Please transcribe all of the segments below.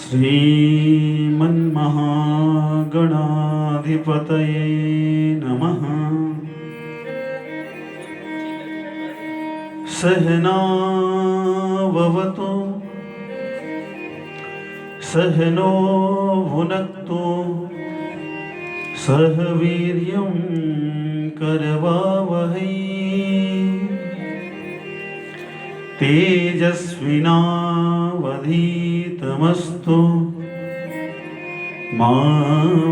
श्रीमन्महागणाधिपतये नमः। सहनाववतु सहनो भुनक्तु सह वीर्यं करवावहै तेजस्विनावधीतमस्तु मा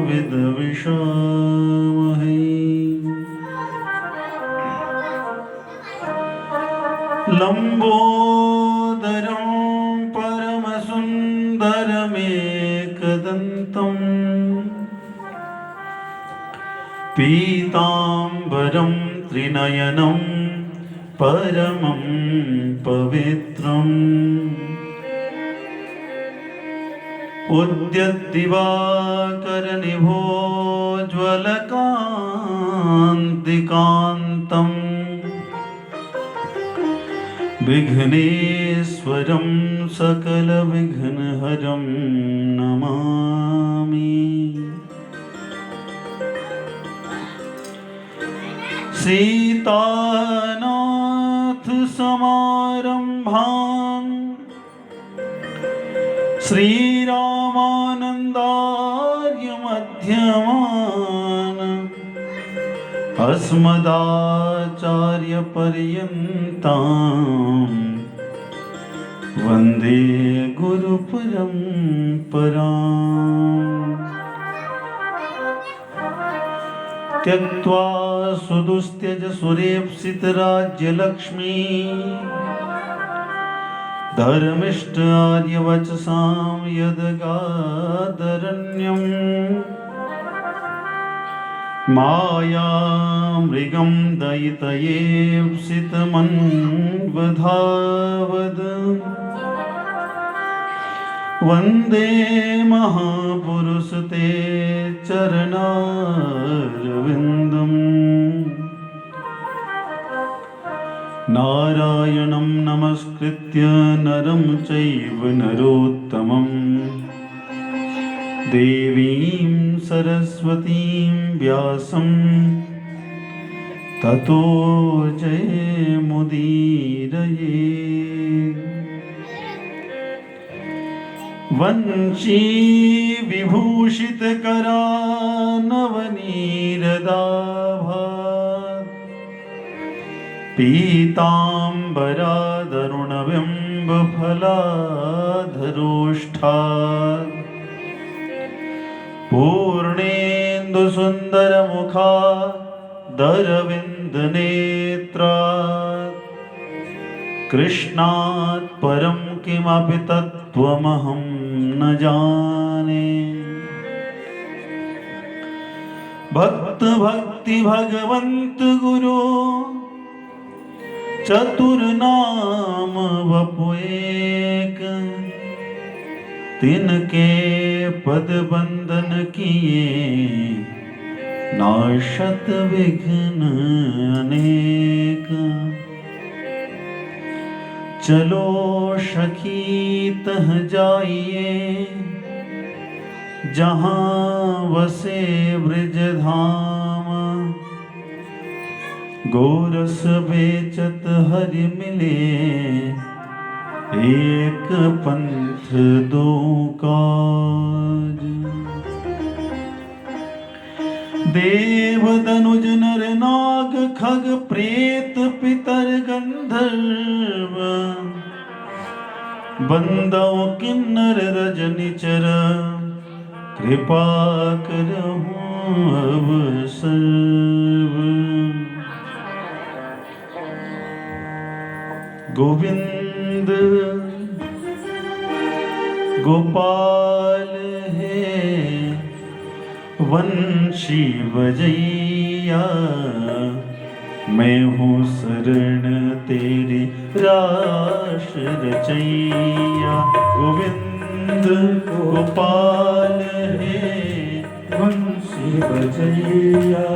विद्विषावहै। लंबोदरं परमसुन्दरमेकदन्तं पीताम्बरं त्रिनयनं परमं पवित्रम् उद्यद्दिवाकरनिभोज्वलकान्तिकान्तं विघ्नेश्वरं सकलविघ्नहरं नमामि। सीतानाथ समारंभां श्रीरामानन्दार्य मध्यमान् अस्मदाचार्यपर्यन्तां वन्दे गुरुपरम्पराम्। त्यक्त्वा सुदुस्त्यज सुरेप्सितराज्यलक्ष्मी धर्मिष्ठ आर्यवचसां यदगादरण्यम् मायामृगं दयितयेप्सितमन्वधावद वन्दे महापुरुष ते चरणारविन्दम्। नारायणं नमस्कृत्य नरं चैव नरोत्तमं देवीं सरस्वतीं व्यासं ततो जयमुदीरये। वंशी विभूषितकरा नवनीरदाभा पीताम्बरादरुणबिम्बफलाधरोष्ठात् पूर्णेन्दुसुन्दरमुखा दरविन्दनेत्रात् कृष्णात् परं किमपि तत्त्वमहं न जाने। भक्त भक्ति भगवंत गुरु चतुर्नाम वपुएक तिनके पद बंदन किए नाशत विघ्न अनेक। चलो सखी तह जाइए जहाँ वसे ब्रजधाम गोरस बेचत हरि मिले एक पंथ दो काज। देव दनुज नर नाग खग प्रेत पितर गंधर्व बंदव किन्नर रजनिचर कृपा करहु अब सर्व। गोविंद गोपाल है वंशी बजैया मैं हूँ शरण तेरी रास रचैया। गोविंद गोपाल है वंशी बजैया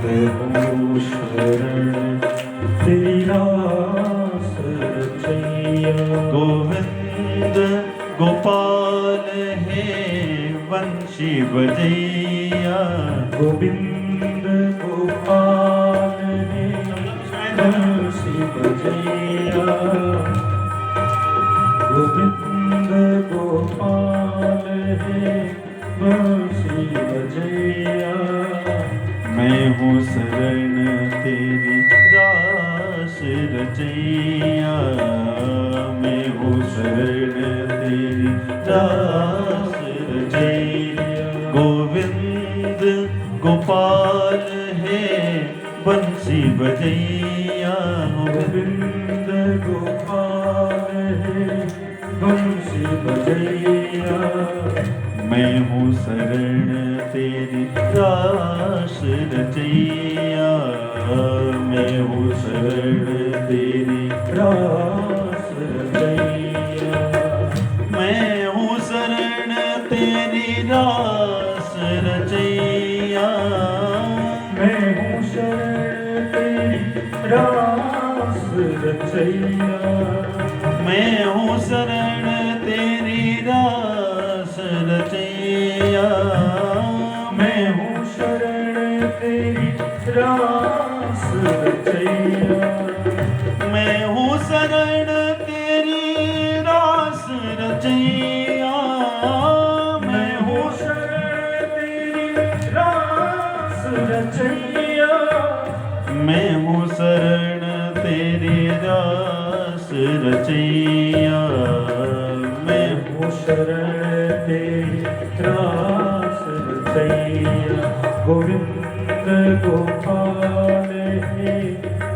मैं हूँ शरण तेरी रास रचैया। गोविंद गोपाल है बंशी बजैया गोविंद गोपाल है बंशी बजैया गोविंद गोपाल है बंशी बजैया मैं हूँ शरण तेरी रास रचैया मैं हूँ शरण तेरी रास रचैया गोविंद गोपाल है बंसी बजैया गोविंद गोपाल है बंशी बजैया मैं हूँ शरण तेरी रास रचैया मैं हूँ शरण तेरी रास रचैया मैं हूँ शरण तेरी रास रचैया मैं हूँ शरण तेरी रास रचैया मैं हूँ शरण तेरी रास रचैया मैं हूँ शरण तेरी रास रचैया मैं हूँ शरण तेरी रास रचैया मैं हूँ शरण तेरी रास रचैया मैं हूँ शरण तेरी रास रचैया मैं हूँ शरण तेरी रास रचैया गोविंद गोपाल है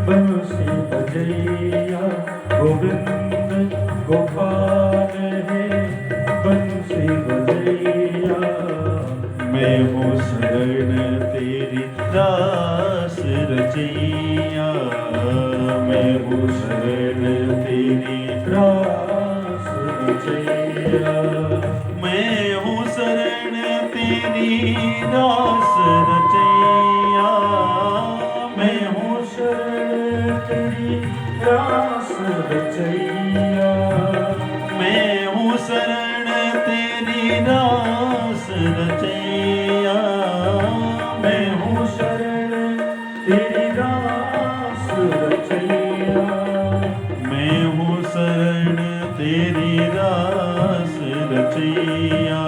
बंशी बजैया गोविंद गोपाल है बंशी बजैया मैं हूँ शरण तेरी रास रचैया मैं हूँ शरण तेरी रास रचैया मैं हूँ शरण तेरी रास रचैया मैं हूँ शरण तेरी रास रचैया मैं हूँ शरण तेरी रास रचैया मैं हूँ शरण तेरी रास रचैया मैं हूँ शरण तेरी रास रचैया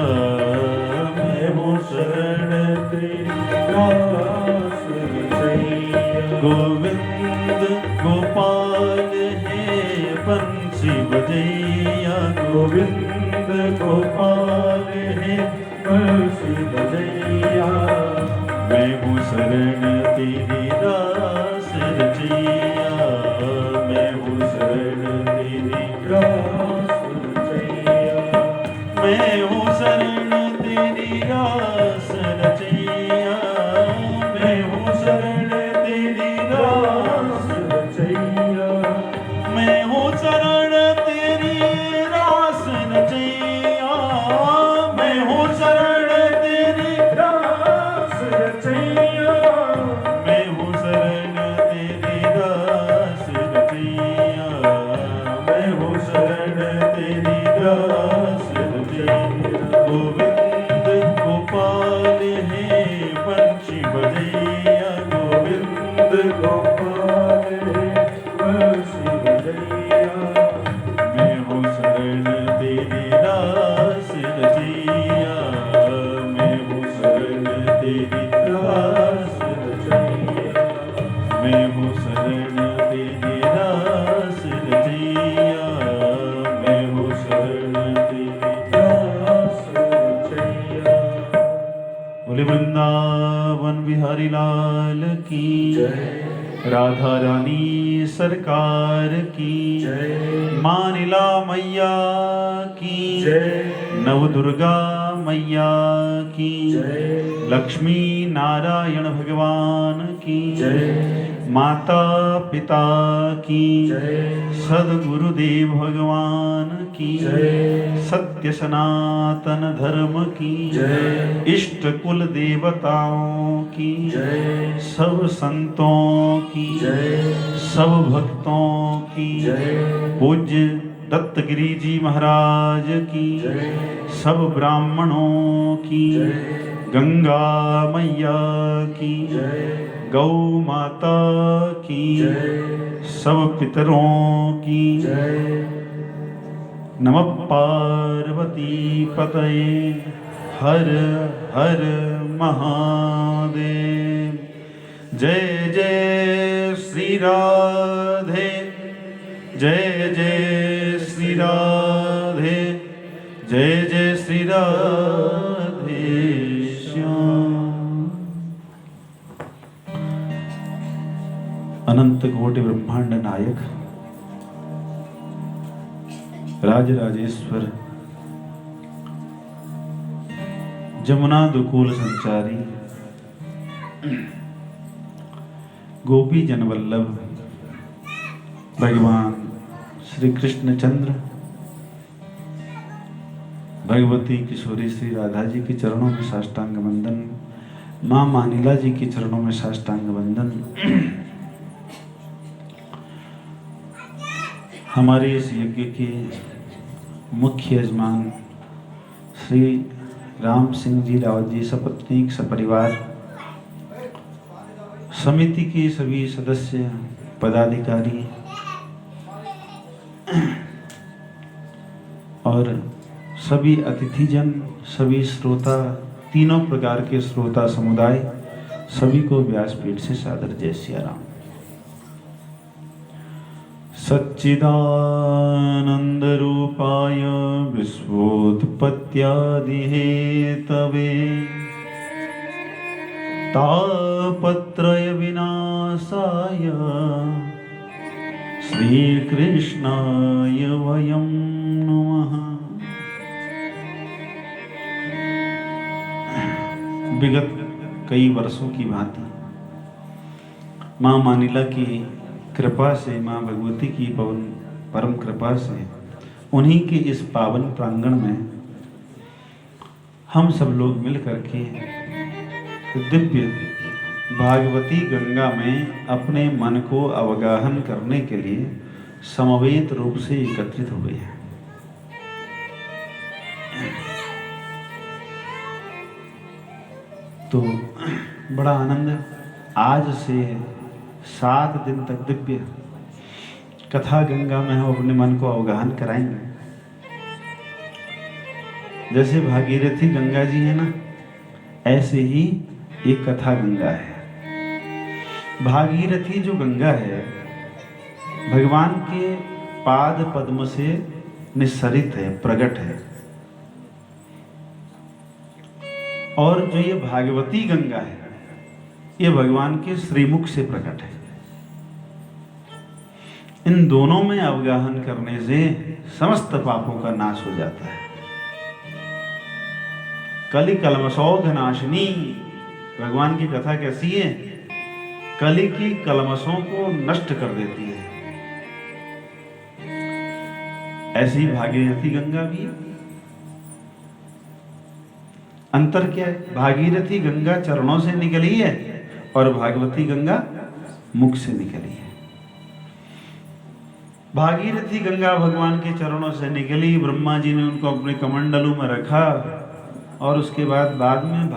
मैं हूँ शरण तेरी रास रचैया गोविंद गोपाल है बंसी बजैया गोविंद गोपाल है बंशी बजैया मैं हूँ शरण तेरी रास रचैया मैं हूँ शरण तेरी रास रचैया मैं हूँ शरण तेरी रास रचैया मैं हूँ शरण तेरी रास रचैया मैं हूँ शरण तेरी रास रचैया मैं हूँ शरण तेरी रास रचैया मैं हूँ शरण तेरी रास रचैया मैं हूँ शरण तेरी रास रचैया गोविंद गोपाल है बंशी बजैया गोविंद गोपाल है बंशी बजैया मैं हूँ शरण तेरी रास रचैया मैं हूँ शरण तेरी रास रचैया मैं हूँ शरण तेरी रास रचैया मैं हूँ शरण तेरी रास रचैया बोले वृंदावन बिहारी लाल की जय राधा रानी सरकार की जय मानिला मैया की जय नव दुर्गा मैया की जय लक्ष्मी नारायण भगवान की जय माता पिता की जय सदगुरुदेव भगवान की जय सत्य सनातन धर्म की जय इष्ट कुल देवताओं की जय सब संतों की जय सब भक्तों की जय पूज्य दत्तगिरी जी महाराज की, सब ब्राह्मणों की, गंगा मैया की, गौ माता की, सब पितरों की, नमः पार्वती पतये, हर हर महादेव। जय जय श्री राधे, जय जय श्री राधे, जय जय श्री राधे श्याम। अनंत कोटि ब्रह्मांड नायक राजराजेश्वर, जमुना दुकूल संचारी, गोपी जन वल्लभ भगवान श्री कृष्ण चंद्र, भगवती किशोरी श्री राधा जी के चरणों में साष्टांग वंदन, माँ मानिला जी के चरणों में साष्टांग वंदन। हमारे इस यज्ञ के मुख्य यजमान श्री राम सिंह जी रावत जी सपत्नी सपरिवार, समिति के सभी सदस्य पदाधिकारी और सभी अतिथिजन, सभी श्रोता, तीनों प्रकार के श्रोता समुदाय, सभी को व्यासपीठ से सादर जय सिया राम। सच्चिदानंद रूपाय विश्वोत्पत्त्यादि हेतवे, तापत्रय विनाशाय श्रीकृष्णाय वयं नमः। विगत कई वर्षों की भांति माँ मानिला की कृपा से, माँ भगवती की परम कृपा से, उन्हीं के इस पावन प्रांगण में हम सब लोग मिल करके दिव्य भागवती गंगा में अपने मन को अवगाहन करने के लिए समवेत रूप से एकत्रित हो गए हैं। तो बड़ा आनंद, आज से 7 दिन तक दिव्य कथा गंगा में हम अपने मन को अवगाहन कराएंगे। जैसे भागीरथी गंगा जी है ना, ऐसे ही एक कथा गंगा है। भागीरथी जो गंगा है, भगवान के पाद पद्म से निस्सरित है, प्रकट है। और जो ये भागवती गंगा है, ये भगवान के श्रीमुख से प्रकट है। इन दोनों में अवगाहन करने से समस्त पापों का नाश हो जाता है। कलि कलमशौघ नाशिनी, भगवान की कथा कैसी है? कलि की कलमशों को नष्ट कर देती है। ऐसी भागीरथी गंगा भी है। अंतर क्या है? भागीरथी गंगा चरणों से निकली है और भागवती गंगा मुख से निकली है। भागीरथी गंगा भगवान के चरणों से निकली, ब्रह्मा जी ने उनको अपने कमंडलों में रखा और उसके बाद में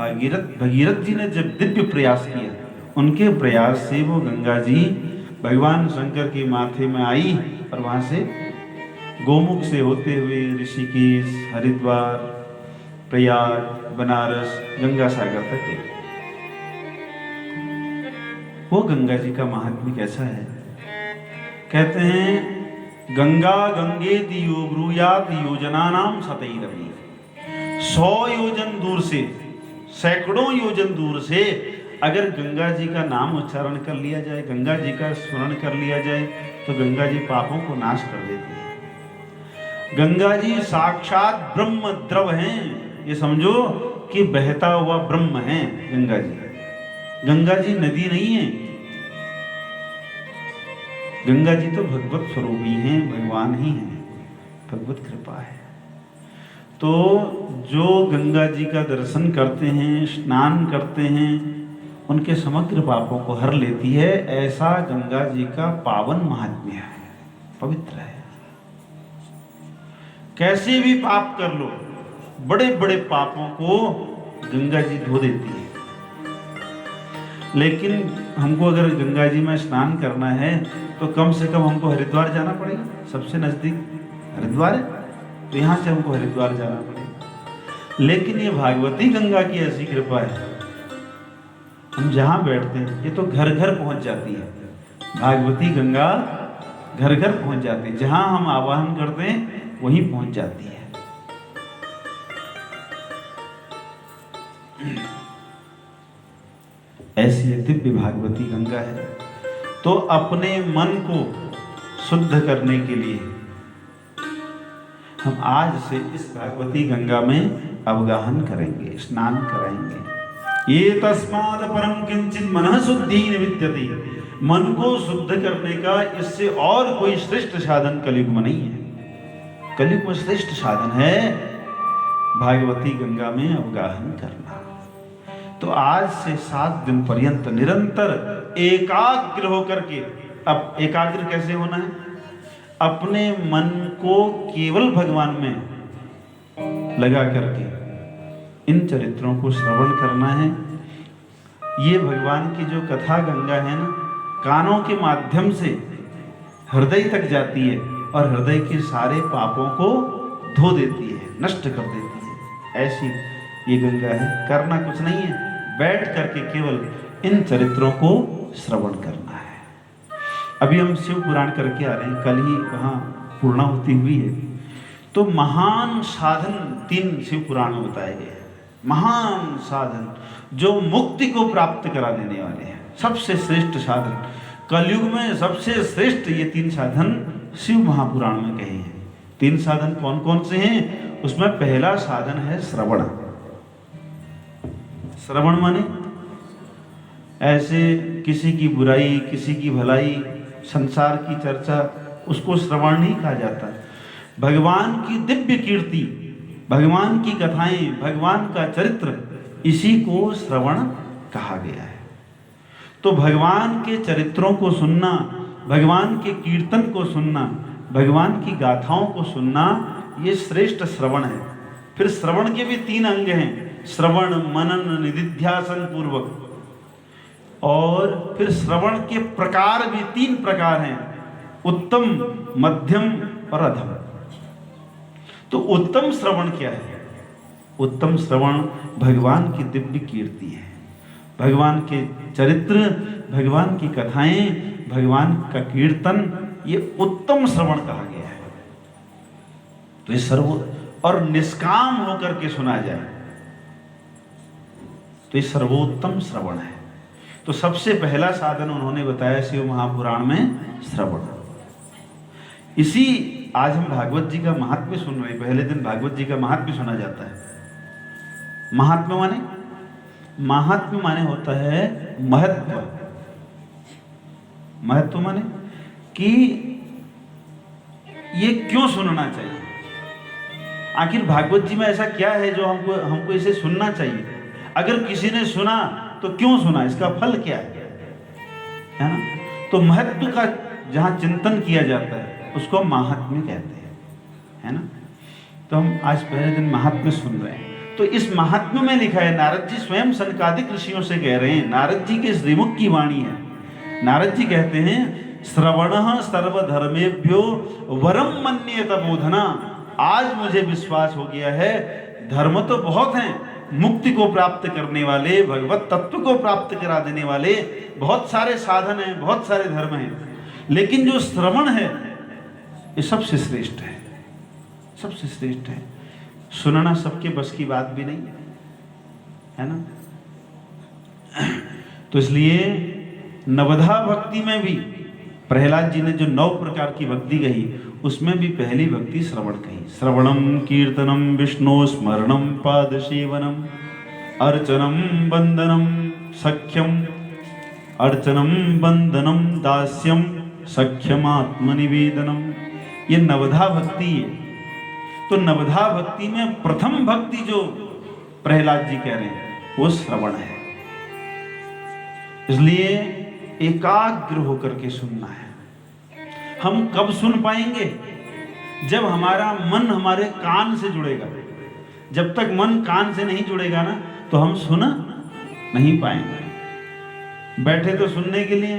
भगीरथ जी ने जब दिव्य प्रयास किया, उनके प्रयास से वो गंगा जी भगवान शंकर के माथे में आई और वहां से गोमुख से होते हुए ऋषिकेश, हरिद्वार, प्रयाग, बनारस, गंगा सागर तक गई। वो गंगा जी का महात्म्य कैसा है? कहते हैं गंगा गंगे दियो ब्रूयात योजनानाम सतैरवि। 100 योजन दूर से, सैकड़ों योजन दूर से अगर गंगा जी का नाम उच्चारण कर लिया जाए, गंगा जी का स्मरण कर लिया जाए, तो गंगा जी पापों को नाश कर देती है। गंगा जी साक्षात ब्रह्म द्रव हैं। ये समझो कि बहता हुआ ब्रह्म है गंगा जी। गंगा जी नदी नहीं है। गंगा जी तो भगवत स्वरूप ही हैं, भगवान ही हैं, भगवत कृपा है। तो जो गंगा जी का दर्शन करते हैं, स्नान करते हैं, उनके समग्र पापों को हर लेती है। ऐसा गंगा जी का पावन महात्म्य है, पवित्र है। कैसे भी पाप कर लो, बड़े बड़े पापों को गंगा जी धो देती है। लेकिन हमको अगर गंगा जी में स्नान करना है तो कम से कम हमको हरिद्वार जाना पड़ेगा, सबसे नजदीक हरिद्वार है, तो यहाँ से हमको हरिद्वार जाना पड़ेगा। लेकिन ये भागवती गंगा की ऐसी कृपा है, हम जहाँ बैठते हैं ये तो घर घर पहुँच जाती है। भागवती गंगा घर घर पहुँच जाती है, जहाँ हम आवाहन करते हैं वहीं पहुँच जाती है। ऐसी ये दिव्य भागवती गंगा है। तो अपने मन को शुद्ध करने के लिए हम आज से इस भागवती गंगा में अवगाहन करेंगे, स्नान कराएंगे। ये तस्माद परम किंचित मनः शुद्धि विद्यते, मन को शुद्ध करने का इससे और कोई श्रेष्ठ साधन कलयुग में नहीं है। कलयुग में श्रेष्ठ साधन है भागवती गंगा में अवगाहन करना। तो आज से 7 दिन पर्यंत निरंतर एकाग्र होकर के, अब एकाग्र कैसे होना है? अपने मन को केवल भगवान में लगा करके इन चरित्रों को श्रवण करना है। ये भगवान की जो कथा गंगा है ना, कानों के माध्यम से हृदय तक जाती है और हृदय के सारे पापों को धो देती है, नष्ट कर देती है। ऐसी ये गंगा है। करना कुछ नहीं है, बैठ करके केवल इन चरित्रों को श्रवण करना है। अभी हम शिव पुराण करके आ रहे हैं, कल ही वहाँ पूर्णाहुति हुई है। तो महान साधन 3 शिव पुराण में बताए गए हैं। महान साधन जो मुक्ति को प्राप्त करा देने वाले हैं, सबसे श्रेष्ठ साधन कलयुग में, सबसे श्रेष्ठ ये 3 साधन शिव महापुराण में कहे हैं। 3 साधन कौन कौन से हैं? उसमें पहला साधन है श्रवण। श्रवण माने ऐसे किसी की बुराई, किसी की भलाई, संसार की चर्चा, उसको श्रवण नहीं कहा जाता। भगवान की दिव्य कीर्ति, भगवान की कथाएं, भगवान का चरित्र, इसी को श्रवण कहा गया है। तो भगवान के चरित्रों को सुनना, भगवान के कीर्तन को सुनना, भगवान की गाथाओं को सुनना, ये श्रेष्ठ श्रवण है। फिर श्रवण के भी 3 अंग हैं, श्रवण, मनन, निधिध्यासन पूर्वक। और फिर श्रवण के प्रकार भी 3 प्रकार हैं, उत्तम, मध्यम और अधम। तो उत्तम श्रवण क्या है? उत्तम श्रवण भगवान की दिव्य कीर्ति है, भगवान के चरित्र, भगवान की कथाएं, भगवान का कीर्तन, ये उत्तम श्रवण कहा गया है। तो ये सर्व और निष्काम होकर के सुना जाए तो ये सर्वोत्तम श्रवण है। तो सबसे पहला साधन उन्होंने बताया शिव महापुराण में श्रवण। इसी आज हम भागवत जी का महात्म्य सुन रहे हैं। पहले दिन भागवत जी का महात्म्य सुना जाता है। महात्म्य माने, महात्म्य माने होता है महत्व। महत्व माने कि ये क्यों सुनना चाहिए, आखिर भागवत जी में ऐसा क्या है जो हमको इसे सुनना चाहिए। अगर किसी ने सुना तो क्यों सुना, इसका फल क्या है ना। तो महत्व का जहाँ चिंतन किया जाता है उसको महात्म्य कहते हैं, है ना। तो हम आज पहले दिन महात्म्य सुन रहे हैं। तो इस महात्म्य में लिखा है, नारद जी स्वयं सनकादिक ऋषियों से कह रहे हैं, नारद जी के श्रीमुख की वाणी है। नारद जी कहते हैं, श्रवणः सर्वधर्मेभ्यो वरम मन्येत बोधना। आज मुझे विश्वास हो गया है, धर्म तो बहुत हैं, मुक्ति को प्राप्त करने वाले, भगवत तत्व को प्राप्त करा देने वाले बहुत सारे साधन हैं, बहुत सारे धर्म हैं, लेकिन जो श्रवण है ये सबसे श्रेष्ठ है, सबसे श्रेष्ठ है। सुनना सबके बस की बात भी नहीं है ना। तो इसलिए नवधा भक्ति में भी प्रहलाद जी ने जो 9 प्रकार की भक्ति कही, उसमें भी पहली भक्ति श्रवण कही। श्रवणम कीर्तनम विष्णु स्मरणम पाद सेवनम अर्चनम बंदनम सख्यम, अर्चनम बंदनम दास्यम सख्यम आत्मनिवेदनम। ये नवधा भक्ति है। तो नवधा भक्ति में प्रथम भक्ति जो प्रहलाद जी कह रहे हैं वो श्रवण है। इसलिए एकाग्र होकर के सुनना है। हम कब सुन पाएंगे? जब हमारा मन हमारे कान से जुड़ेगा। जब तक मन कान से नहीं जुड़ेगा ना, तो हम सुन नहीं पाएंगे। बैठे तो सुनने के लिए,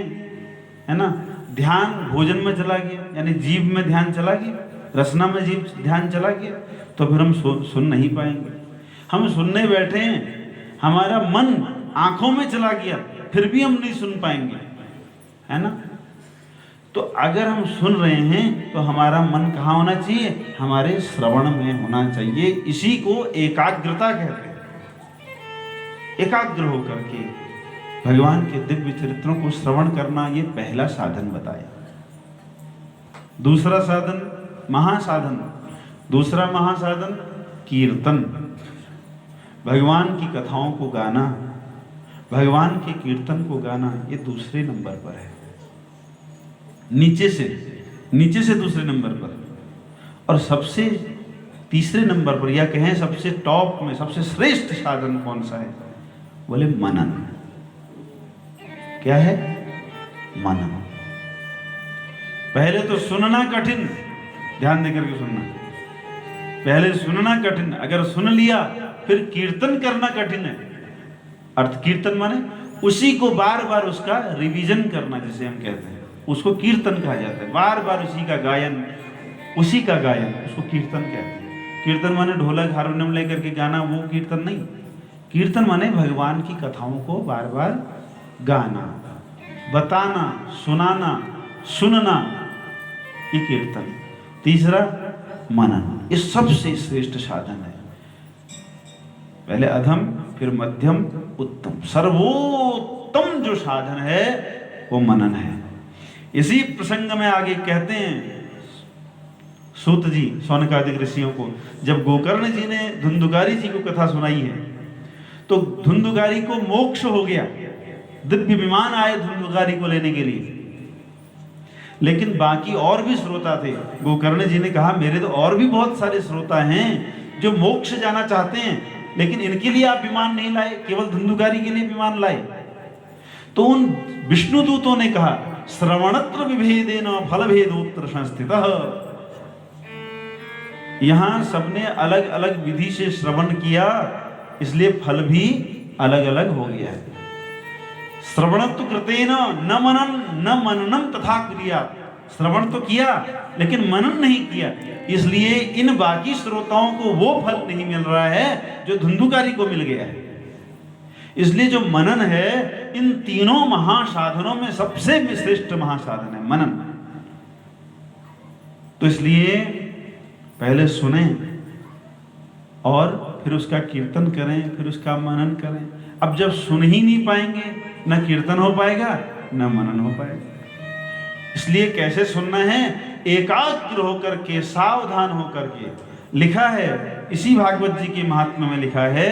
है ना, ध्यान भोजन में चला गया, यानी जीभ में ध्यान चला गया, रसना में जीभ ध्यान चला गया, तो फिर हम सुन नहीं पाएंगे। हम सुनने बैठे हैं, हमारा मन आंखों में चला गया, फिर भी हम नहीं सुन पाएंगे, है ना। तो अगर हम सुन रहे हैं तो हमारा मन कहाँ होना चाहिए? हमारे श्रवण में होना चाहिए। इसी को एकाग्रता कहते हैं। एकाग्र होकर के भगवान के दिव्य चरित्रों को श्रवण करना, ये पहला साधन बताया। दूसरा साधन महासाधन, दूसरा महासाधन कीर्तन। भगवान की कथाओं को गाना, भगवान के कीर्तन को गाना, ये दूसरे नंबर पर है। नीचे से दूसरे नंबर पर। और सबसे तीसरे नंबर पर, या कहें सबसे टॉप में, सबसे श्रेष्ठ साधन कौन सा है? बोले मनन। क्या है? मनन। पहले तो सुनना कठिन, ध्यान देकर के सुनना। पहले सुनना कठिन, अगर सुन लिया फिर कीर्तन करना कठिन है। अर्थ कीर्तन माने उसी को बार बार उसका रिवीजन करना, जिसे हम कहते हैं, उसको कीर्तन कहा जाता है। बार बार उसी का गायन, उसको कीर्तन कहते हैं। कीर्तन माने ढोलक हारमोनियम लेकर के गाना, वो कीर्तन नहीं। कीर्तन माने भगवान की कथाओं को बार बार गाना, बताना, सुनाना, सुनना, ये कीर्तन। तीसरा मनन। ये सबसे श्रेष्ठ साधन है। पहले अधम, फिर मध्यम, उत्तम। सर्वोत्तम जो साधन है वो मनन है। इसी प्रसंग में आगे कहते हैं सूत जी शौनकादिक ऋषियों को, जब गोकर्ण जी ने धुंधुकारी जी को कथा सुनाई है, तो धुंधुकारी को मोक्ष हो गया। दिव्य विमान आए धुंधुकारी को लेने के लिए, लेकिन बाकी और भी श्रोता थे। गोकर्ण जी ने कहा, मेरे तो और भी बहुत सारे श्रोता हैं जो मोक्ष जाना चाहते हैं, लेकिन इनके लिए आप विमान नहीं लाए, केवल धुंधुकारी के लिए विमान लाए। तो उन विष्णु दूतों ने कहा, श्रवणत्र विभेदेन फल भेदोत्र संस्थितः। यहां सबने अलग अलग विधि से श्रवण किया, इसलिए फल भी अलग अलग हो गया है। श्रवणत्व कृतेन न मननम तथा क्रिया। श्रवण तो किया लेकिन मनन नहीं किया, इसलिए इन बाकी श्रोताओं को वो फल नहीं मिल रहा है जो धुंधुकारी को मिल गया है। इसलिए जो मनन है, इन तीनों महासाधनों में सबसे श्रेष्ठ महासाधन है मनन। तो इसलिए पहले सुने और फिर उसका कीर्तन करें, फिर उसका मनन करें। अब जब सुन ही नहीं पाएंगे, न कीर्तन हो पाएगा न मनन हो पाएगा। इसलिए कैसे सुनना है? एकाग्र होकर के, सावधान होकर के। लिखा है इसी भागवत जी के महात्म्य में लिखा है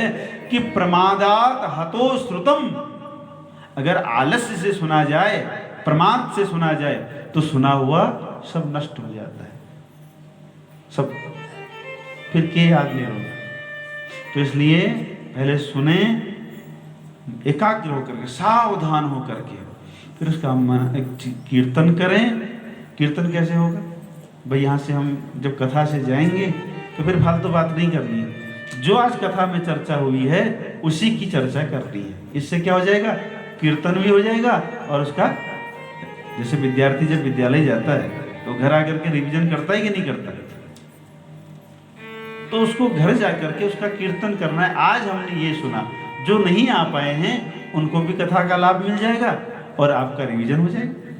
कि प्रमादात हतो श्रुतम। अगर आलस्य से सुना जाए, प्रमाद से सुना जाए, तो सुना हुआ सब नष्ट हो जाता है, सब फिर के याद नहीं होगा। तो इसलिए पहले सुने एकाग्र होकर के, सावधान होकर के, फिर उसका कीर्तन करें। कीर्तन कैसे होगा भाई? यहाँ से हम जब कथा से जाएंगे तो फिर फालतू बात नहीं करनी है। जो आज कथा में चर्चा हुई है उसी की चर्चा करनी है। इससे क्या हो जाएगा? कीर्तन भी हो जाएगा, और उसका, जैसे विद्यार्थी जब विद्यालय जाता है तो घर आकर के रिवीजन करता है कि नहीं करता, तो उसको घर जाकर के उसका कीर्तन करना है। आज हमने ये सुना, जो नहीं आ पाए हैं उनको भी कथा का लाभ मिल जाएगा और आपका रिवीजन हो जाएगा।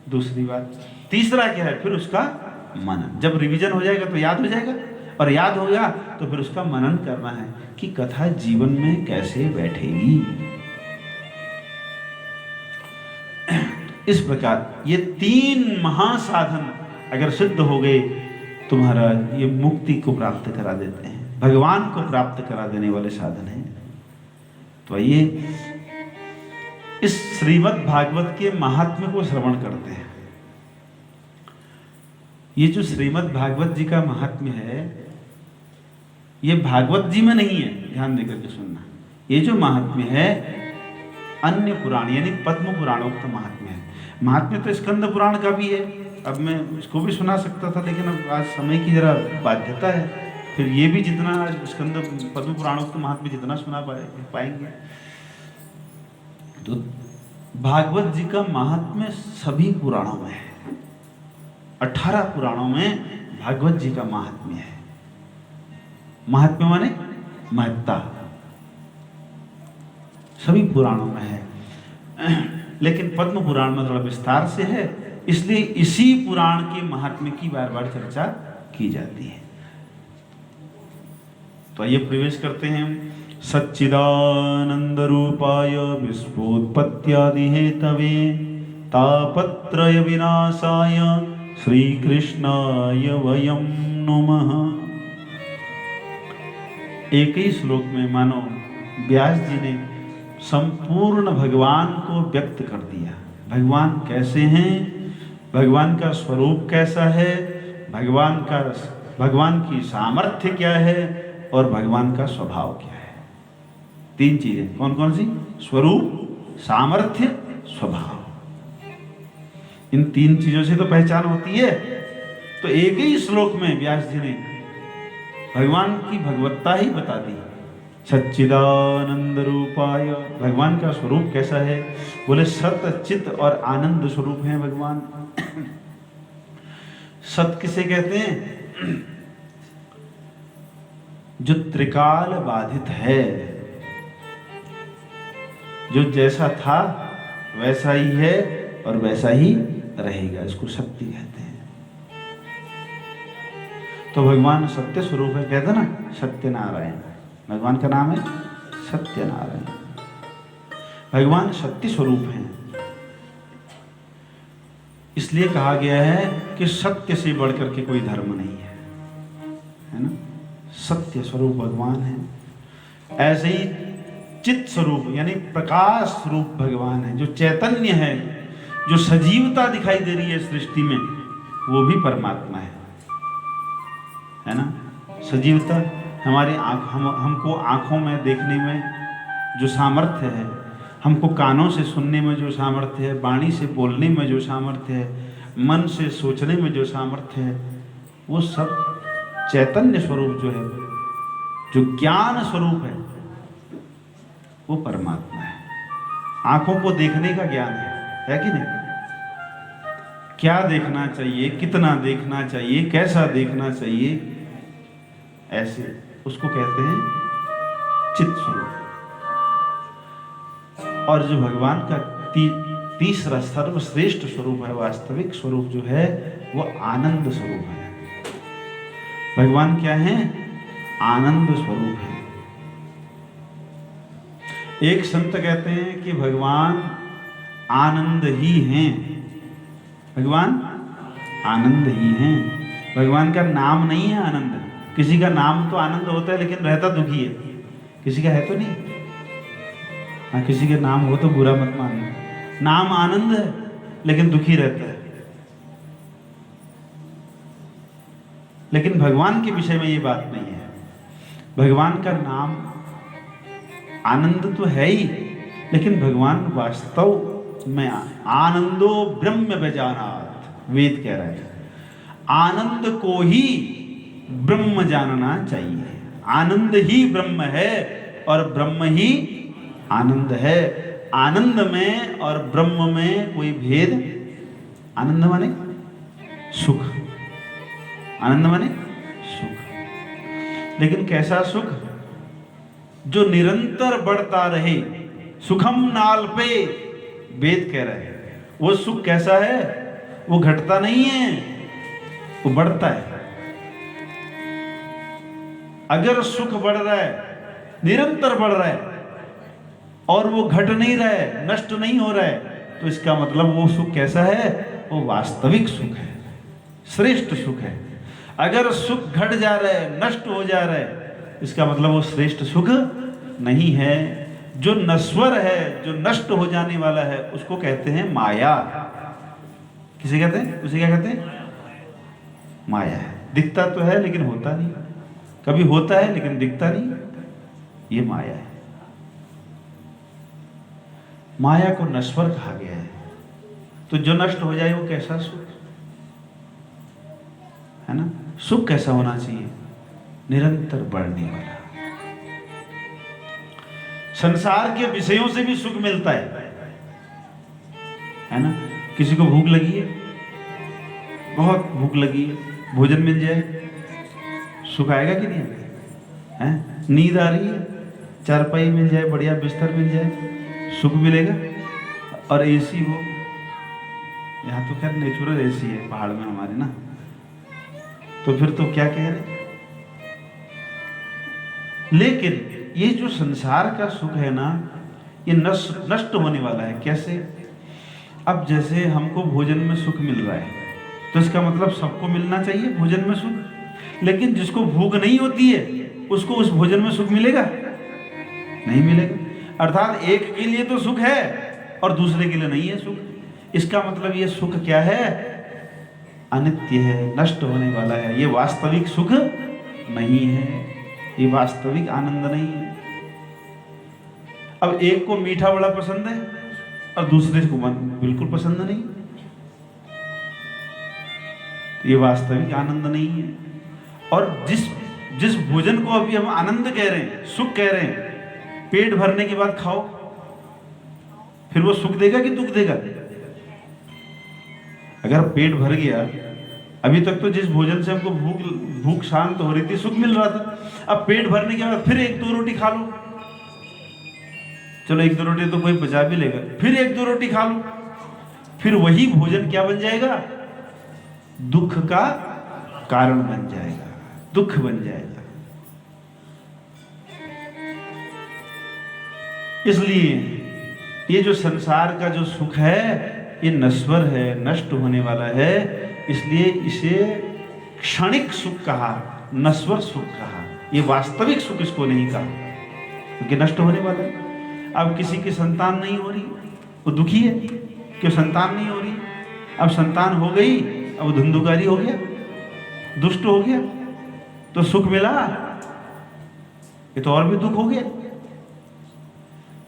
दूसरी बात। तीसरा क्या है? फिर उसका मनन। जब रिवीजन हो जाएगा तो याद हो जाएगा, और याद होगा तो फिर उसका मनन करना है कि कथा जीवन में कैसे बैठेगी। इस प्रकार ये तीन महासाधन अगर सिद्ध हो गए, तुम्हारा ये मुक्ति को प्राप्त करा देते हैं, भगवान को प्राप्त करा देने वाले साधन हैं। तो आइए इस श्रीमद् भागवत के महात्म्य को श्रवण करते हैं। ये जो श्रीमद् भागवत जी का महात्म्य है, ये भागवत जी में नहीं है, ध्यान देकर के सुनना। ये जो महात्म्य है अन्य पुराण यानी पद्म पुराणोक्त महात्म्य है। महात्म्य तो स्कंद पुराण का भी है, अब मैं उसको भी सुना सकता था, लेकिन अब आज समय की जरा बाध्यता है। फिर ये भी जितना स्कंद पद्म पुराणों के महात्म्य जितना सुना पाएंगे। तो भागवत जी का महात्म्य सभी पुराणों में है। 18 पुराणों में भागवत जी का महात्म्य है। महात्म्य माने महत्ता, सभी पुराणों में है, लेकिन पद्म पुराण में थोड़ा विस्तार से है, इसलिए इसी पुराण के महात्म्य की बार बार चर्चा की जाती है। तो आइए प्रवेश करते हैं। सच्चिदानंद रूपाय विश्वोत्पत्त्यादि हेतवे तापत्रय विनाशाय श्री कृष्णाय वयं नमः। एक ही श्लोक में मानो व्यास जी ने संपूर्ण भगवान को व्यक्त कर दिया। भगवान कैसे हैं, भगवान का स्वरूप कैसा है, भगवान की सामर्थ्य क्या है और भगवान का स्वभाव क्या है। 3 चीजें कौन कौन सी? स्वरूप, सामर्थ्य, स्वभाव। इन 3 चीजों से तो पहचान होती है। तो एक ही श्लोक में व्यास जी ने भगवान की भगवत्ता ही बता दी। सच्चिदानंद रूपाय, भगवान का स्वरूप कैसा है? बोले सत चित और आनंद स्वरूप है भगवान। सत किसे कहते हैं? जो त्रिकाल बाधित है, जो जैसा था वैसा ही है और वैसा ही रहेगा, इसको सत्य कहते हैं। तो भगवान सत्य स्वरूप है, कहते ना सत्यनारायण, भगवान का नाम है सत्यनारायण। भगवान सत्य स्वरूप हैं, इसलिए कहा गया है कि सत्य से बढ़कर के कोई धर्म नहीं है ना। सत्य स्वरूप भगवान है। ऐसे ही चित स्वरूप यानी प्रकाश स्वरूप भगवान है, जो चैतन्य है, जो सजीवता दिखाई दे रही है सृष्टि में, वो भी परमात्मा है ना। सजीवता हमारी हमको आंखों में देखने में जो सामर्थ्य है, हमको कानों से सुनने में जो सामर्थ्य है, वाणी से बोलने में जो सामर्थ्य है, मन से सोचने में जो सामर्थ्य है, वो सब चैतन्य स्वरूप जो है, जो ज्ञान स्वरूप है, वो परमात्मा है। आंखों को देखने का ज्ञान है कि नहीं? क्या देखना चाहिए, कितना देखना चाहिए, कैसा देखना चाहिए, ऐसे उसको कहते हैं चित्त स्वरूप। और जो भगवान का तीसरा सर्वश्रेष्ठ स्वरूप है, वास्तविक स्वरूप जो है, वो आनंद स्वरूप है। भगवान क्या है? आनंद स्वरूप है। एक संत कहते हैं कि भगवान आनंद ही हैं। भगवान आनंद ही हैं। भगवान का नाम नहीं है आनंद। किसी का नाम तो आनंद होता है लेकिन रहता दुखी है, किसी का है तो नहीं। हाँ, किसी के नाम हो तो बुरा मत मानना। नाम आनंद है लेकिन दुखी रहता है। लेकिन भगवान के विषय में ये बात नहीं है। भगवान का नाम आनंद तो है ही, लेकिन भगवान वास्तव में आनंदो ब्रह्म बेजानात, वेद कह रहा है। आनंद को ही ब्रह्म जानना चाहिए। आनंद ही ब्रह्म है और ब्रह्म ही आनंद है। आनंद में और ब्रह्म में कोई भेद। आनंद माने सुख, आनंद माने सुख। लेकिन कैसा सुख? जो निरंतर बढ़ता रहे। सुखम नाल पे, वेद कह रहे हैं। वो सुख कैसा है? वो घटता नहीं है, वो बढ़ता है। अगर सुख बढ़ रहा है, निरंतर बढ़ रहा है और वो घट नहीं रहा है, नष्ट नहीं हो रहा है, तो इसका मतलब वो सुख कैसा है? वो वास्तविक सुख है, श्रेष्ठ सुख है। अगर सुख घट जा रहा है, नष्ट हो जा रहा है, इसका मतलब वो श्रेष्ठ सुख नहीं है। जो नश्वर है, जो नष्ट हो जाने वाला है, उसको कहते हैं माया। किसे कहते हैं? उसे क्या कहते हैं? माया है। दिखता तो है लेकिन होता नहीं, कभी होता है लेकिन दिखता नहीं, ये माया है। माया को नश्वर कहा गया है। तो जो नष्ट हो जाए वो कैसा सुख? है ना। सुख कैसा होना चाहिए? निरंतर बढ़ने वाला। संसार के विषयों से भी सुख मिलता है ना। किसी को भूख लगी है, बहुत भूख लगी है, भोजन मिल जाए, सुख आएगा कि नहीं आएगा? हैं? नींद आ रही है, चारपाई मिल जाए, बढ़िया बिस्तर मिल जाए, सुख मिलेगा। और एसी हो, यहाँ तो खैर नेचुरल एसी है पहाड़ में हमारे ना, तो फिर तो क्या कह रहे। लेकिन ये जो संसार का सुख है ना, ये नष्ट होने वाला है। कैसे? अब जैसे हमको भोजन में सुख मिल रहा है, तो इसका मतलब सबको मिलना चाहिए भोजन में सुख। लेकिन जिसको भूख नहीं होती है, उसको उस भोजन में सुख मिलेगा? नहीं मिलेगा। अर्थात एक के लिए तो सुख है और दूसरे के लिए नहीं है सुख। इसका मतलब ये सुख क्या है? अनित्य है, नष्ट होने वाला है। ये वास्तविक सुख नहीं है, ये वास्तविक आनंद नहीं है। अब एक को मीठा बड़ा पसंद है और दूसरे को बिल्कुल पसंद नहीं, ये वास्तविक आनंद नहीं है। और जिस भोजन को अभी हम आनंद कह रहे हैं, सुख कह रहे हैं, पेट भरने के बाद खाओ, फिर वो सुख देगा कि दुख देगा? अगर पेट भर गया, अभी तक तो जिस भोजन से हमको भूख शांत हो रही थी, सुख मिल रहा था, अब पेट भरने के बाद फिर एक दो रोटी खा लो, चलो एक दो रोटी तो कोई बचा भी लेगा, फिर एक दो रोटी खा लो, फिर वही भोजन क्या बन जाएगा? दुख का कारण बन जाएगा, दुख बन जाएगा। इसलिए ये जो संसार का जो सुख है, ये नश्वर है, नष्ट होने वाला है। इसलिए इसे क्षणिक सुख कहा, नश्वर सुख कहा। ये वास्तविक सुख इसको नहीं कहा, क्योंकि नष्ट होने वाला है। अब किसी की संतान नहीं हो रही, वो दुखी है कि संतान नहीं हो रही। अब संतान हो गई, अब धुंधुकारी हो गया, दुष्ट हो गया, तो सुख मिला, ये तो और भी दुख हो गया।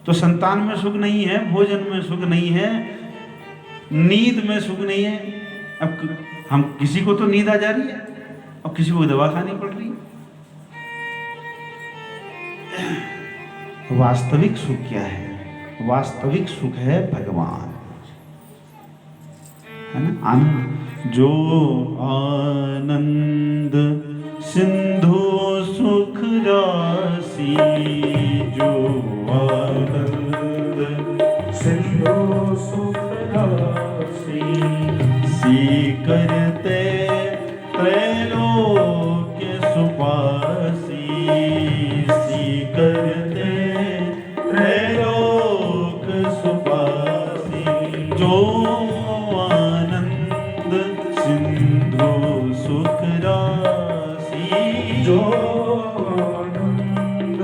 तो संतान में सुख नहीं है, भोजन में सुख नहीं है, नींद में सुख नहीं है। अब हम किसी को तो नींद आ जा रही है, अब किसी को दवा खानी पड़ रही है। वास्तविक सुख क्या है? वास्तविक सुख है भगवान, है ना। आनंद, जो आनंद सिंधु सुख राशि, जो आनंद सिंधु सुख राशि, सी करते त्रैलोक्य सुपासी, सी करते त्रैलोक सुपासी, जो आनंद सिंधु सुख राशि, जो आनंद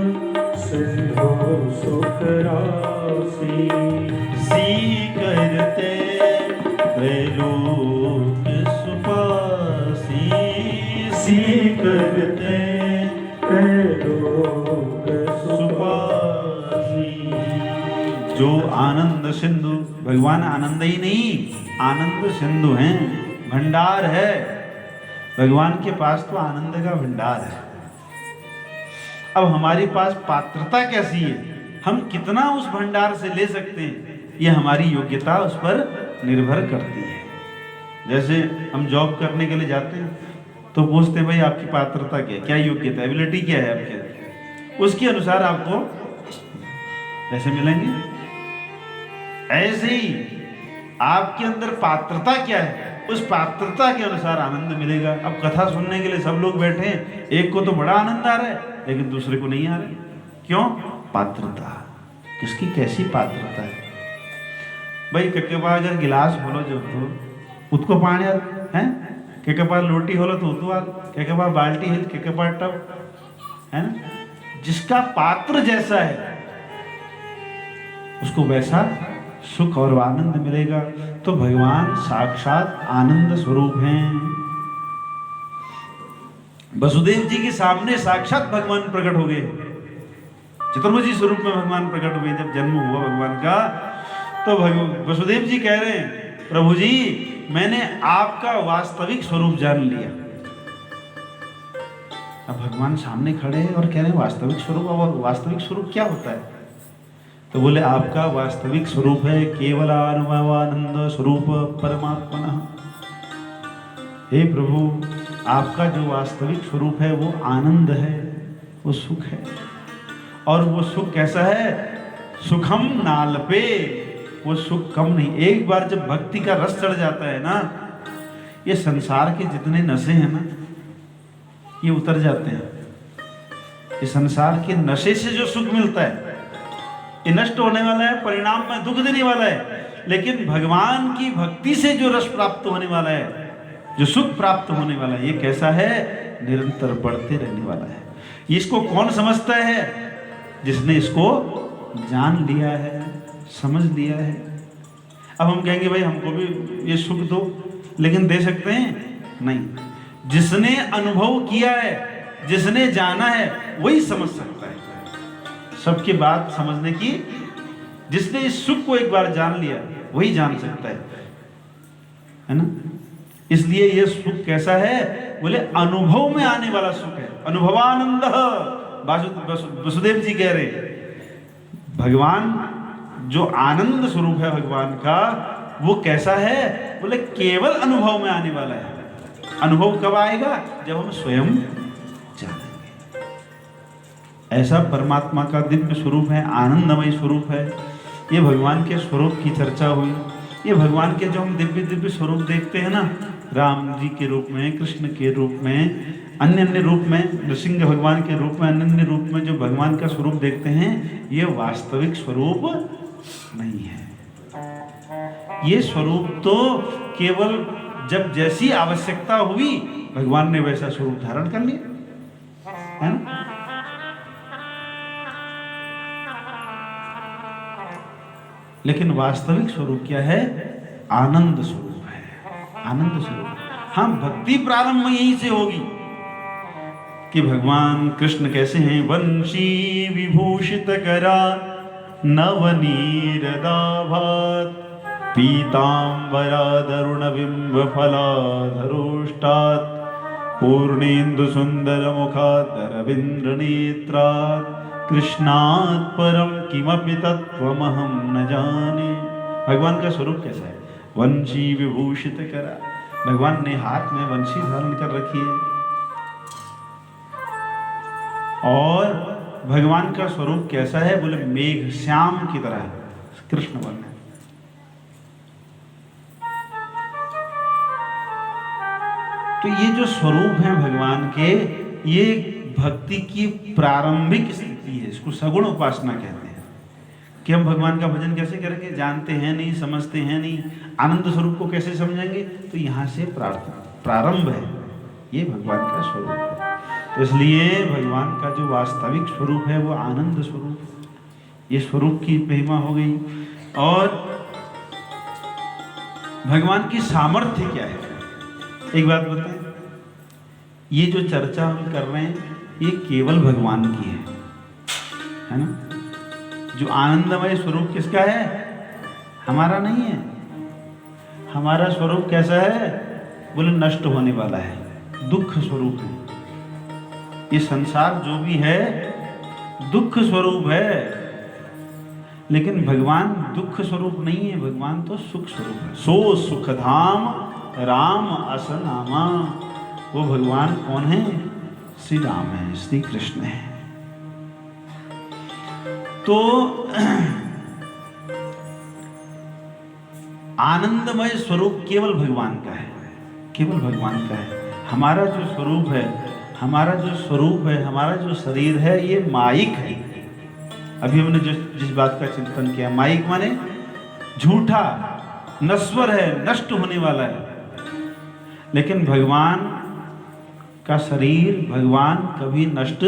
सिंधु सुख राशि, सी करते त्रैलोक सुपासी, सी करते त्रैलोक सुपासी। जो आनंद सिंधु, भगवान आनंद ही नहीं, आनंद सिंधु हैं, भंडार है। भगवान के पास तो आनंद का भंडार है। अब हमारे पास पात्रता कैसी है, हम कितना उस भंडार से ले सकते हैं, ये हमारी योग्यता उस पर निर्भर करती है। जैसे हम जॉब करने के लिए जाते हैं तो पूछते हैं भाई आपकी पात्रता क्या है, क्या योग्यता, एबिलिटी क्या है आपके, उसके अनुसार आपको पैसे मिलेंगे। ऐसे ही आपके अंदर पात्रता क्या है, उस पात्रता के अनुसार आनंद मिलेगा। अब कथा सुनने के लिए सब लोग बैठे हैं, एक को तो बड़ा आनंद आ रहा है लेकिन दूसरे को नहीं आ रहा है। क्यों? पात्रता, किसकी कैसी पात्रता है। भाई के पास अगर गिलास होलो जो तो उसको पानी है, के पास लोटी होलो तो के पास बाल्टी है, के पास टब है ना। जिसका पात्र जैसा है उसको वैसा सुख और आनंद मिलेगा। तो भगवान साक्षात आनंद स्वरूप हैं। वसुदेव जी के सामने साक्षात भगवान प्रकट हो गए, चतुर्भुजी स्वरूप में भगवान प्रकट हुए। जब जन्म हुआ भगवान का तो वसुदेव जी कह रहे हैं, प्रभु जी मैंने आपका वास्तविक स्वरूप जान लिया। अब भगवान सामने खड़े हैं और कह रहे हैं वास्तविक स्वरूप। और वास्तविक स्वरूप क्या होता है? तो बोले आपका वास्तविक स्वरूप है केवल अनुभवानंद स्वरूप परमात्मा। हे प्रभु, आपका जो वास्तविक स्वरूप है वो आनंद है, वो सुख है। और वो सुख कैसा है? सुखम नालपे, वो सुख कम नहीं। एक बार जब भक्ति का रस चढ़ जाता है ना, ये संसार के जितने नशे हैं ना, ये उतर जाते हैं। ये संसार के नशे से जो सुख मिलता है ये नष्ट होने वाला है, परिणाम में दुख देने वाला है। लेकिन भगवान की भक्ति से जो रस प्राप्त होने वाला है, जो सुख प्राप्त होने वाला है, ये कैसा है? निरंतर बढ़ते रहने वाला है। इसको कौन समझता है? जिसने इसको जान लिया है, समझ लिया है। अब हम कहेंगे भाई हमको भी ये सुख दो, लेकिन दे सकते हैं? नहीं। जिसने अनुभव किया है, जिसने जाना है, वही समझ सकता है। सबके बात समझने की, जिसने इस सुख को एक बार जान लिया वही जान सकता है ना। इसलिए ये सुख कैसा है? बोले अनुभव में आने वाला सुख है। अनुभवानंद, वसुदेव जी कह रहे भगवान जो आनंद स्वरूप है भगवान का, वो कैसा है? बोले केवल अनुभव में आने वाला है। अनुभव कब आएगा? जब हम स्वयं जानेंगे। ऐसा परमात्मा का दिव्य स्वरूप है, आनंदमय स्वरूप है। ये भगवान के स्वरूप की चर्चा हुई। ये भगवान के जो हम दिव्य दिव्य स्वरूप देखते हैं ना, राम जी के रूप में, कृष्ण के रूप में, अन्य अन्य रूप में, नृसिंह भगवान के रूप में, अन्य अन्य रूप में जो भगवान का स्वरूप देखते हैं, ये वास्तविक स्वरूप नहीं है। ये स्वरूप तो केवल जब जैसी आवश्यकता हुई भगवान ने वैसा स्वरूप धारण कर लिया, है ना। लेकिन वास्तविक स्वरूप क्या है? आनंद स्वरूप है, आनंद स्वरूप। हाँ, भक्ति प्रारंभ में यहीं से होगी कि भगवान कृष्ण कैसे हैं। वंशी विभूषित करा नवनीरदाभात पीतांबरादरुण बिंब फलाधरोष्टात् पूर्णेन्दु सुंदर मुखादरविंद्र नेत्रात् कृष्णात् परम किमपि तत्त्वमहं न जाने। भगवान का स्वरूप कैसा है? वंशी विभूषित करा, भगवान ने हाथ में वंशी धारण कर रखी है। और भगवान का स्वरूप कैसा है? बोले मेघ श्याम की तरह है, कृष्ण वर्ण है। तो ये जो स्वरूप है भगवान के, ये भक्ति की प्रारंभिक स्थिति है। इसको सगुण उपासना कहते हैं। कि हम भगवान का भजन कैसे करेंगे? जानते हैं नहीं, समझते हैं नहीं, आनंद स्वरूप को कैसे समझेंगे? तो यहाँ से प्रारंभ है, ये भगवान का स्वरूप है। तो इसलिए भगवान का जो वास्तविक स्वरूप है वो आनंद स्वरूप है। ये स्वरूप की महिमा हो गई। और भगवान की सामर्थ्य क्या है? एक बात बताएं, ये जो चर्चा हम कर रहे हैं ये केवल भगवान की है ना। जो आनंदमय स्वरूप किसका है? हमारा नहीं है। हमारा स्वरूप कैसा है? बोले नष्ट होने वाला है, दुख स्वरूप है। ये संसार जो भी है दुख स्वरूप है। लेकिन भगवान दुख स्वरूप नहीं है, भगवान तो सुख स्वरूप है। सो सुखधाम राम अस नामा। वो भगवान कौन है? श्री राम है, श्री कृष्ण है। तो आनंदमय स्वरूप केवल भगवान का है, केवल भगवान का है। हमारा जो स्वरूप है, हमारा जो स्वरूप है, हमारा जो शरीर है, ये माइक है। अभी हमने जिस बात का चिंतन किया, माइक माने झूठा, नश्वर है, नष्ट होने वाला है। लेकिन भगवान का शरीर, भगवान कभी नष्ट,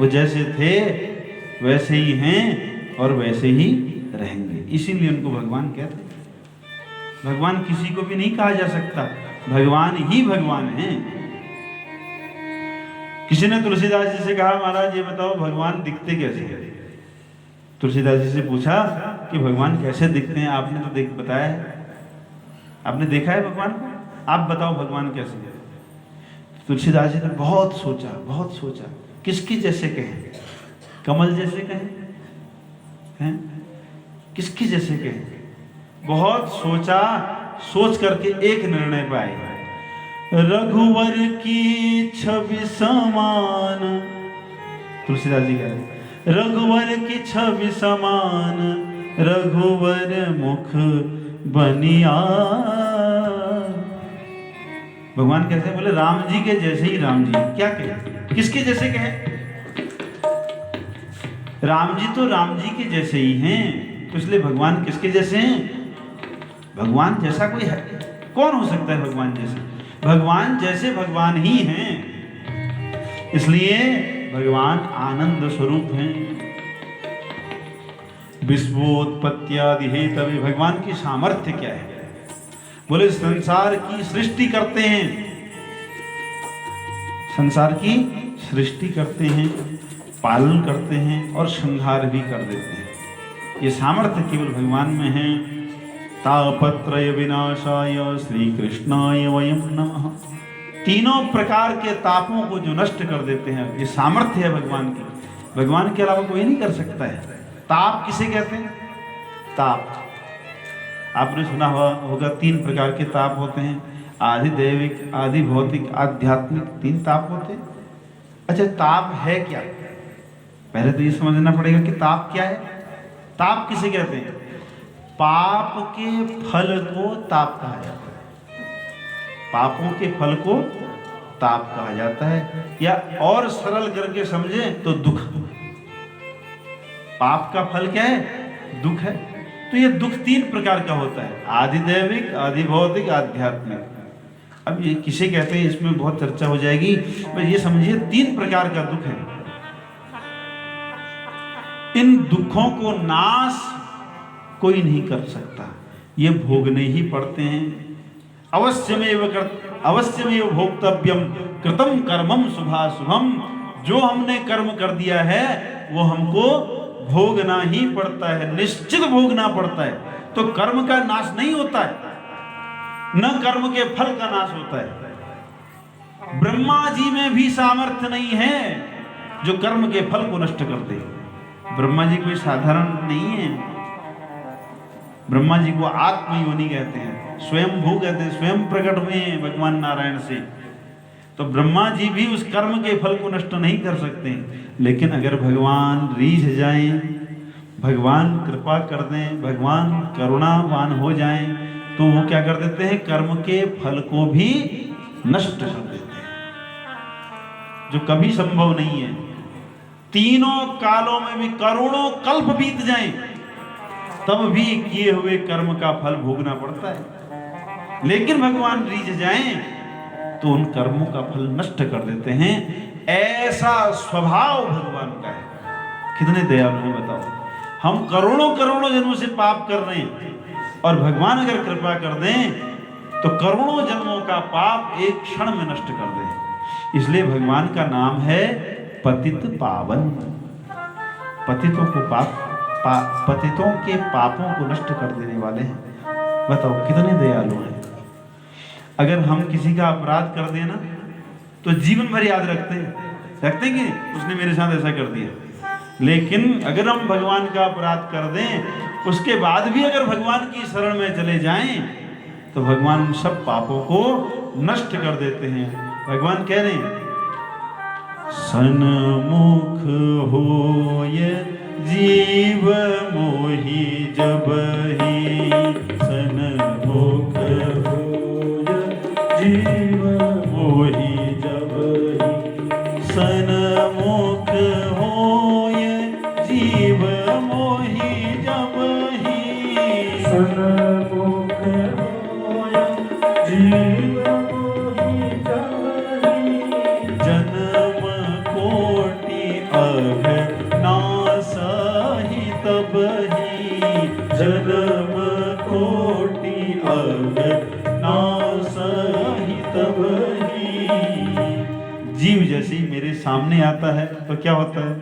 वो जैसे थे वैसे ही हैं और वैसे ही रहेंगे। इसीलिए उनको भगवान कहते हैं। भगवान किसी को भी नहीं कहा जा सकता, भगवान ही भगवान हैं। किसी ने तुलसीदास जी से कहा, महाराज ये बताओ भगवान दिखते कैसे हैं? तुलसीदास जी से पूछा कि भगवान कैसे दिखते हैं? आपने तो बताया है, आपने देखा है भगवान को, आप बताओ भगवान कैसे है? तुलसीदास जी ने बहुत सोचा, किसकी जैसे कहें, कमल जैसे कहें, हैं? किसकी जैसे कहें? बहुत सोचा, सोच करके एक निर्णय पाए, रघुवर की छवि समान। तुलसीदास जी कहते हैं रघुवर की छवि समान, रघुवर मुख बनिया। भगवान कैसे बोले? राम जी के जैसे ही राम जी। क्या कहे? किसके जैसे कहे? राम जी तो राम जी के जैसे ही हैं, तो इसलिए भगवान किसके जैसे हैं? भगवान जैसा कोई है? कौन हो सकता है भगवान जैसे? भगवान जैसे भगवान ही हैं, इसलिए भगवान आनंद स्वरूप हैं। विश्वोत्पत्त्यादि हेतवे, भगवान की सामर्थ्य क्या है? बोले संसार की सृष्टि करते हैं, संसार की सृष्टि करते हैं, पालन करते हैं और संहार भी कर देते हैं। ये सामर्थ्य केवल भगवान में है। तापत्रय विनाशाय श्री कृष्णाय वयं नमः। तीनों प्रकार के तापों को जो नष्ट कर देते हैं, ये सामर्थ्य है भगवान की। भगवान के अलावा कोई नहीं कर सकता है। ताप किसे कहते हैं? ताप आपने सुना होगा, 3 प्रकार के ताप होते हैं, आदि दैविक, आदि भौतिक, आध्यात्मिक, 3 ताप होते हैं। अच्छा, ताप है क्या? पहले तो ये समझना पड़ेगा कि ताप क्या है। ताप किसे कहते हैं? पाप के फल को ताप कहा जाता है। पापों के फल को ताप कहा जाता है, या और सरल करके समझे तो दुख। पाप का फल क्या है? दुख है। तो ये दुख 3 प्रकार का होता है, आदि दैविक, आदि भौतिक, आध्यात्मिक। अब ये किसे कहते हैं, इसमें बहुत चर्चा हो जाएगी, पर ये समझिए 3 प्रकार का दुख है। इन दुखों को नाश कोई नहीं कर सकता, ये भोगने ही पड़ते हैं। अवश्यमेव भोक्तव्यम कृतम कर्मम शुभाशुभम। जो हमने कर्म कर दिया है वो हमको भोगना ही पड़ता है, निश्चित भोगना पड़ता है। तो कर्म का नाश नहीं होता है, न कर्म के फल का नाश होता है। ब्रह्मा जी में भी सामर्थ्य नहीं है जो कर्म के फल को नष्ट कर दे। ब्रह्मा जी कोई साधारण नहीं है। ब्रह्मा जी को आत्मयोनि कहते हैं, स्वयं भू कहते हैं, स्वयं प्रकट हुए हैं भगवान नारायण से। तो ब्रह्मा जी भी उस कर्म के फल को नष्ट नहीं कर सकते। लेकिन अगर भगवान रीझ जाएं, भगवान कृपा कर दें, भगवान करुणावान हो जाएं, तो वो क्या कर देते हैं? कर्म के फल को भी नष्ट कर देते हैं, जो कभी संभव नहीं है। तीनों कालों में भी करोड़ों कल्प बीत जाएं, तब भी किए हुए कर्म का फल भोगना पड़ता है। लेकिन भगवान रीझ जाएं तो उन कर्मों का फल नष्ट कर देते हैं। ऐसा स्वभाव भगवान का है। कितने दयालु हैं बताओ। हम करोड़ों करोड़ों जन्मों से पाप कर रहे हैं, और भगवान अगर कृपा कर दें तो करोड़ों जन्मों का पाप एक क्षण में नष्ट कर दें। इसलिए भगवान का नाम है पतित पावन। पतितों को पतितों के पापों को नष्ट कर देने वाले हैं। बताओ कितने दयालु हैं। अगर हम किसी का अपराध कर दें ना, तो जीवन भर याद रखते हैं कि उसने मेरे साथ ऐसा कर दिया। लेकिन अगर हम भगवान का अपराध कर दें, उसके बाद भी अगर भगवान की शरण में चले जाएं, तो भगवान उन सब पापों को नष्ट कर देते हैं। भगवान कह रहे हैं, सन्मुख होय जीव मोहि जबहि, सन्मुख जीव मोहि जबहि, सन्मुख होय जीव मोहि जबहि, सन्मुख होय जीव मोहि जबहि, जन्म कोटि अघ नासहि तबहि, जन्म कोटि अघ नासहि तबहि। जीव जैसे ही मेरे सामने आता है तो क्या होता है?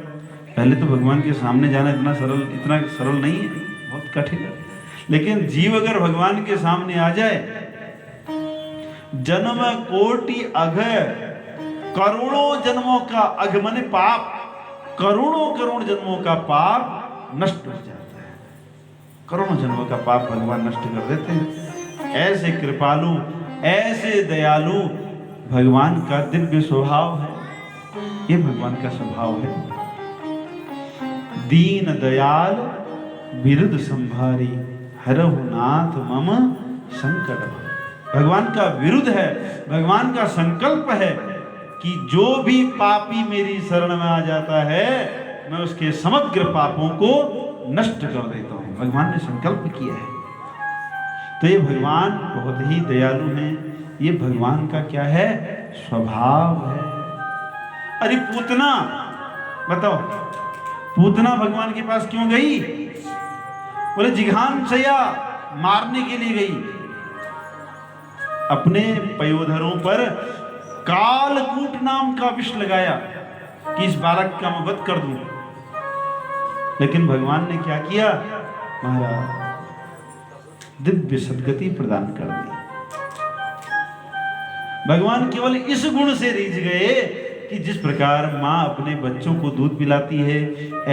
पहले तो भगवान के सामने जाना इतना सरल नहीं है, बहुत कठिन है। लेकिन जीव अगर भगवान के सामने आ जाए, जन्म कोटि अघ करोड़ों जन्मों का अगमन पाप, करोड़ों करोड़ जन्मों का पाप नष्ट हो जाता है। करोड़ों जन्मों का पाप भगवान नष्ट कर देते हैं। ऐसे कृपालु, ऐसे दयालु भगवान का दिव्य स्वभाव है। ये भगवान का स्वभाव है। दीन दयाल बिरुद संभारी, हरहु नाथ मम संकट। भगवान का विरुद्ध है, भगवान का संकल्प है कि जो भी पापी मेरी शरण में आ जाता है मैं उसके समग्र पापों को नष्ट कर देता हूं। भगवान ने संकल्प किया है। तो ये भगवान बहुत ही दयालु हैं। ये भगवान का क्या है? स्वभाव है। अरे पूतना, बताओ पूतना भगवान के पास क्यों गई? बोले जिघांसया मारने के लिए गई। अपने पयोधरों पर कालकूट नाम का विष लगाया कि इस बालक का मैं वध कर दूं। लेकिन भगवान ने क्या किया? महाराज दिव्य सद्गति प्रदान कर दी। भगवान केवल इस गुण से रीझ गए कि जिस प्रकार माँ अपने बच्चों को दूध पिलाती है,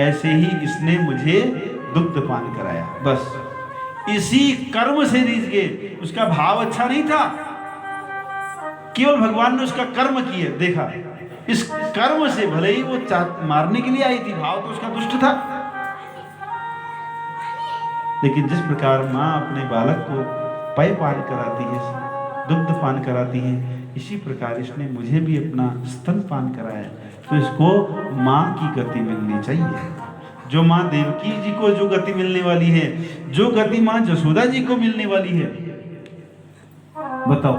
ऐसे ही इसने मुझे दुग्ध पान कराया। बस इसी कर्म से रीझ गए। उसका भाव अच्छा नहीं था, केवल भगवान ने उसका कर्म किया। देखा इस कर्म से, भले ही वो मारने के लिए आई थी, भाव तो उसका दुष्ट था, लेकिन जिस प्रकार माँ अपने बालक को पेय पान कराती है, दुग्ध पान कराती है, इसी प्रकार इसने मुझे भी अपना स्तन पान कराया। तो इसको माँ की गति मिलनी चाहिए। जो माँ देवकी जी को जो गति मिलने वाली है, जो गति माँ जसोदा जी को मिलने वाली है, बताओ